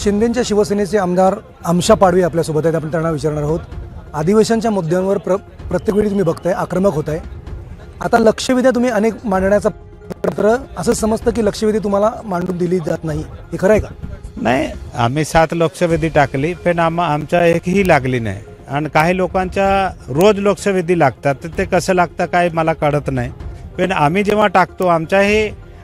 शिंदेंच्या शिवसेनेचे आमदार आमशा पाडवी आपल्यासोबत आहेत. आपण त्यांना विचारणार आहोत. अधिवेशनच्या मुद्द्यांवर प्रत्येक वेळी तुम्ही बघताय आक्रमक होताय. आता लक्षवेधी तुम्ही अनेक मांडण्याचा प्रयत्न, असं समजतं की लक्षवेधी तुम्हाला मांडून दिली जात नाही, हे खरं आहे का? नाही, आम्ही 7 लक्षवेधी टाकली पण आमच्या एकही लागली नाही. आणि काही लोकांच्या रोज लक्षवेधी लागतात, तर ते कसं लागतं काय मला कळत नाही. पण आम्ही जेव्हा टाकतो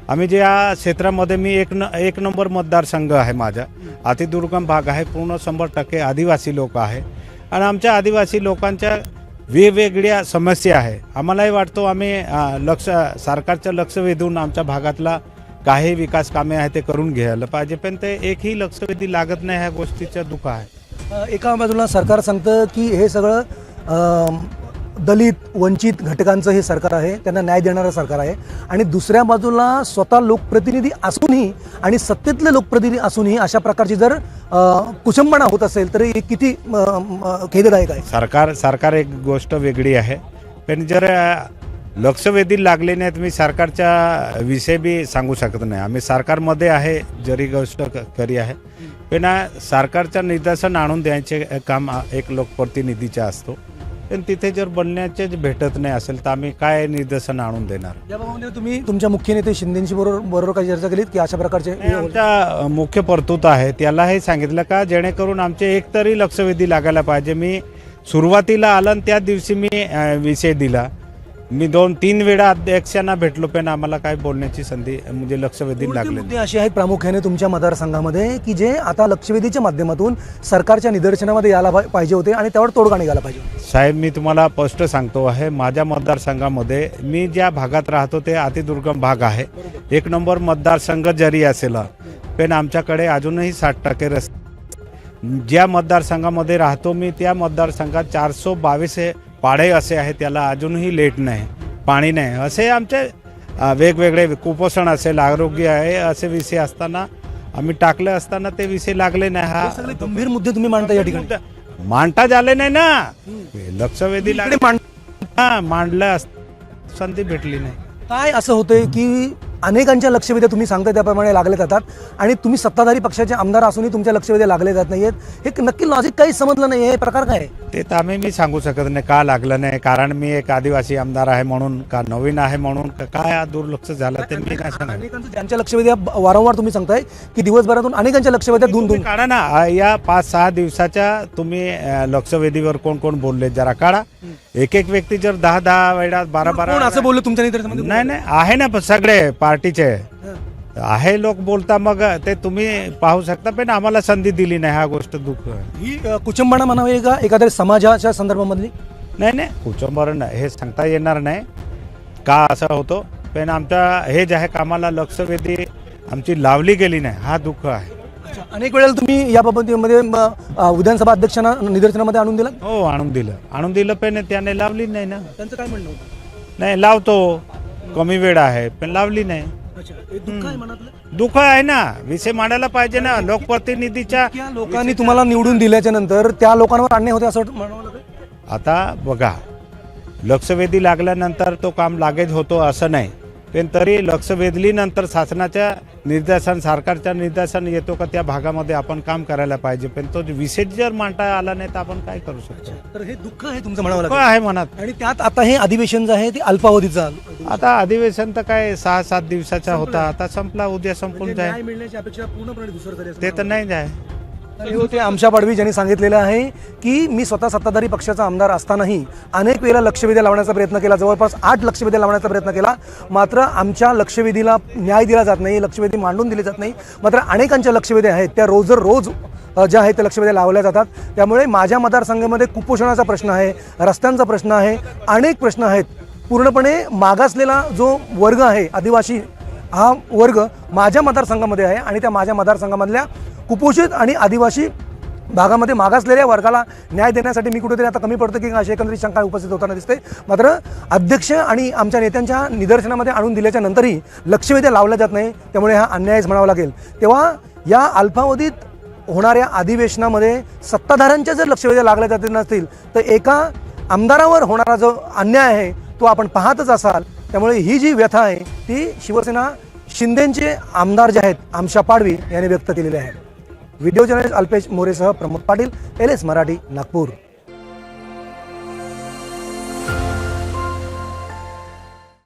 आम्ही ज्या क्षेत्रामध्ये मी एक नंबर मतदारसंघ आहे माझा, अतिदुर्गम भाग आहे, पूर्ण 100% आदिवासी लोक आहे. आणि आमच्या आदिवासी लोकांच्या वेगवेगळ्या समस्या आहे. आम्हालाही वाटतो आम्ही सरकारचं लक्ष वेधून आमच्या भागातला काही विकास कामे आहे ते करून घ्यायला पाहिजे, पण ते एकही लक्षवेधी लागत नाही. ह्या गोष्टीचं दुःख आहे. एका बाजूला सरकार सांगतं की हे सगळं दलित वंचित घटकांचं हे सरकार आहे, त्यांना न्याय देणारं सरकार आहे. आणि दुसऱ्या बाजूला स्वतः लोकप्रतिनिधी असूनही आणि सत्तेतले लोकप्रतिनिधी असूनही अशा प्रकारची जर कुचंबणा होत असेल तर हे किती खेददायक आहे. सरकार एक गोष्ट वेगळी आहे, पण जर लक्षवेधी लागले नाहीत मी सरकारच्या विषय बी सांगू शकत नाही. आम्ही सरकारमध्ये आहे जरी गोष्ट खरी आहे, पण सरकारच्या निदर्शन आणून द्यायचे काम एक लोकप्रतिनिधीचे असतो. पण तिथे जर बनण्याचे भेटत नाही असेल तर आम्ही काय निदर्शन आणून देणार. या बाबतीमध्ये तुम्ही तुमच्या मुख्य नेते शिंदेंशी बरोबर काही चर्चा केलीत की अशा प्रकारचे आमच्या मुख्य कर्तृत्व आहे त्याला हे सांगितलं का जेणेकरून आमचे एक तरी लक्षवेधी लागायला पाहिजे. मी सुरुवातीला आलं आणि त्या दिवशी मी विषय दिला. मी 2-3 वेळा अध्यक्षांना भेटलो पण आम्हाला काय बोलण्याची संधी म्हणजे लक्षवेधी लागले. मुद्दे असे आहेत प्रामुख्याने तुमच्या मतदारसंघामध्ये की जे आता लक्षवेधीच्या माध्यमातून सरकारच्या निदर्शनामध्ये यायला पाहिजे होते आणि त्यावर तोडगा निघाला पाहिजे. साहेब, मी तुम्हाला स्पष्ट सांगतो आहे, माझ्या मतदारसंघामध्ये मी ज्या भागात राहतो ते अतिदुर्गम भाग आहे. 1 नंबर मतदारसंघ जरी असेल पण आमच्याकडे अजूनही 60% रस्ते. ज्या मतदारसंघामध्ये राहतो मी त्या मतदारसंघात 422 पाडे असे आहे, त्याला अजूनही लेट नाही, पाणी नाही. असे आमचे वेगवेगळे कुपोषण असेल, आरोग्य आहे, असे विषय असताना आम्ही टाकले असताना ते विषय लागले नाही. हा गंभीर मुद्दे तुम्ही मांडता या ठिकाणी मांडता झाले नाही ना. लक्षवेधी मांडलं संधी भेटली नाही. काय असं होतंय की अनेकांच्या लक्षवेधी तुम्ही सांगता त्याप्रमाणे लागले जातात आणि तुम्ही सत्ताधारी पक्षाचे आमदार असूनही तुमच्या लक्षवेधी लागले जात नाहीयेत. हे नक्की लॉजिक काही समजलं नाही. हे प्रकार काय ते तर मी सांगू शकत नाही का लागलं नाही. कारण मी एक आदिवासी आमदार आहे म्हणून का नवीन आहे म्हणून काय दुर्लक्ष झालं ते मी नाही सांगणार. अनेकांचं ज्यांच्या लक्षवेधी वारंवार तुम्ही सांगताय की दिवसभरातून अनेकांच्या लक्षवेध्या दोन काढा ना. या 5-6 दिवसाच्या तुम्ही लक्षवेधीवर कोण कोण बोलले जरा काढा. एक व्यक्ती जर 10 वेळा 12 असं बोललो तुमच्या निदर्शनामध्ये? नाही आहे ना, सगळे पार्टीचे आहे लोक बोलता, मग ते तुम्ही पाहू शकता. पण आम्हाला संधी दिली नाही, हा गोष्ट दुःख आहे. ही कुचंबणा म्हणावी का एखाद्या समाजाच्या संदर्भामधली? नाही कुचंबरण नाही हे सांगता येणार नाही का असं होतं. पण आमच्या हे जे आहे कामाला लक्षवेधी आमची लावली गेली नाही, हा दुःख आहे. अनेक वेळेला तुम्ही या बाबतीमध्ये विधानसभा अध्यक्षांना निदर्शनामध्ये आणून दिलं? हो, आणून दिलं पण त्याने लावली नाही ना. त्यांचं काय म्हणणं होतं? नाही, लावतो, कमी वेळ आहे पण लावली नाही. दुःख आहे ना. विषय मांडायला पाहिजे ना. लोकप्रतिनिधीच्या लोकांनी तुम्हाला निवडून दिल्याच्या नंतर त्या लोकांवर अन्याय होते असं म्हणावं लागेल. आता बघा, लक्षवेधी लागल्यानंतर तो काम लागेच होतो असं नाही, पण तरी लक्ष वेधलीनंतर शासनाच्या निर्देशन सरकारच्या निर्देशन येतो का त्या भागामध्ये आपण काम करायला पाहिजे. पण तो विषय जर मांडता आला नाही तर आपण काय करू शकतो. तर हे दुःख आहे तुमचं म्हणावं लागेल. आहे मनात. आणि त्यात आता हे अधिवेशन जे आहे ते अल्पावधीचं. आता अधिवेशन तर काय 6-7 दिवसाचा होता, आता संपला, उद्या संपून जाईल. मिळण्याची अपेक्षा पूर्णपणे दुसरं ते तर नाही जाय. हे होते आमशा पाडवी ज्यांनी सांगितलेलं आहे की मी स्वतः सत्ताधारी पक्षाचा आमदार असतानाही अनेक वेळेला लक्षवेधी लावण्याचा प्रयत्न केला, जवळपास 8 लक्षवेधी लावण्याचा प्रयत्न केला, मात्र आमच्या लक्षवेधीला न्याय दिला जात नाही, लक्षवेधी मांडून दिली जात नाही. मात्र अनेकांच्या लक्षवेधी आहेत त्या रोज ज्या आहेत त्या लक्षवेधी लावल्या जातात. त्यामुळे माझ्या मतदारसंघामध्ये कुपोषणाचा प्रश्न आहे, रस्त्यांचा प्रश्न आहे, अनेक प्रश्न आहेत. पूर्णपणे मागासलेला जो वर्ग आहे आदिवासी, हा वर्ग माझ्या मतदारसंघामध्ये आहे आणि त्या माझ्या मतदारसंघामधल्या कुपोषित आणि आदिवासी भागामध्ये मागासलेल्या वर्गाला न्याय देण्यासाठी मी कुठेतरी आता कमी पडतं की अशी एकंदरीत शंका उपस्थित होताना दिसते. मात्र अध्यक्ष आणि आमच्या नेत्यांच्या निदर्शनामध्ये आणून दिल्याच्या नंतरही लक्षवेधी लावल्या जात नाही. त्यामुळे हा अन्यायच म्हणावा लागेल. तेव्हा या अल्पावधीत होणाऱ्या अधिवेशनामध्ये सत्ताधाऱ्यांच्या जर लक्षवेधी लागल्या जात नसतील तर एका आमदारावर होणारा जो अन्याय आहे तो आपण पाहतच असाल. त्यामुळे ही जी व्यथा आहे ती शिवसेना शिंदेंचे आमदार जे आहेत आमशा पाडवी यांनी व्यक्त केलेली आहे. व्हिडिओ जर्नलिस्ट अल्पेश मोरेसह प्रमोद पाटील, LS मराठी, नागपूर.